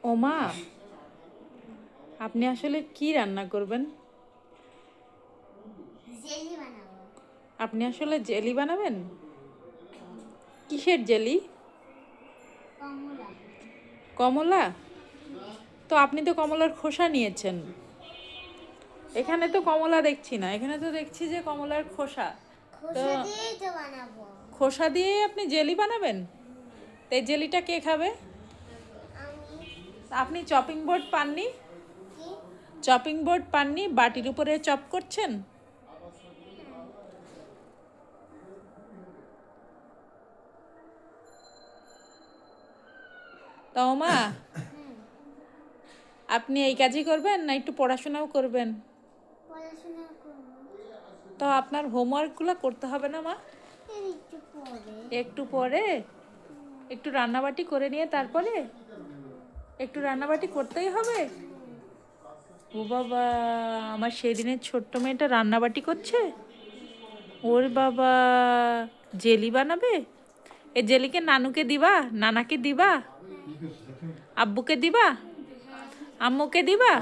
ও মা, আপনি আসলে কি রান্না করবেন? জেলি বানাবো। আপনি আসলে জেলি বানাবেন? কিসের জেলি? কমলা। কমলা? তো আপনি তো কমলার খোসা নিয়েছেন। এখানে তো কমলা দেখছি না, এখানে তো দেখছি যে কমলার খোসা। তো খোসা দিয়েই তো বানাবো। খোসা দিয়ে আপনি জেলি বানাবেন? তো এই জেলিটা কে খাবে? আমি। আপনি চপিং বোর্ড পাননি? কি? চপিং বোর্ড পাননি? বাটির উপরে চপ করছেন? তো মা, আপনি এই কাজই করবেন না একটু পড়াশোনাও করবেন? পড়াশোনা করবো। তো আপনার হোমওয়ার্কগুলো করতে হবে না মা? এর একটু পরে। একটু পরে? একটু রান্নাবাটি করে নিয়ে তারপরে? একটু রান্নাবাটি করতেই হবে? ও বাবা, আমার সেদিনের ছোট্ট মেয়েটা রান্নাবাটি করছে। ওর বাবা, জেলি বানাবে? এই জেলিকে নানুকে দিবা, নানাকে দিবা, আব্বুকে দিবা, আম্মুকে দিবা?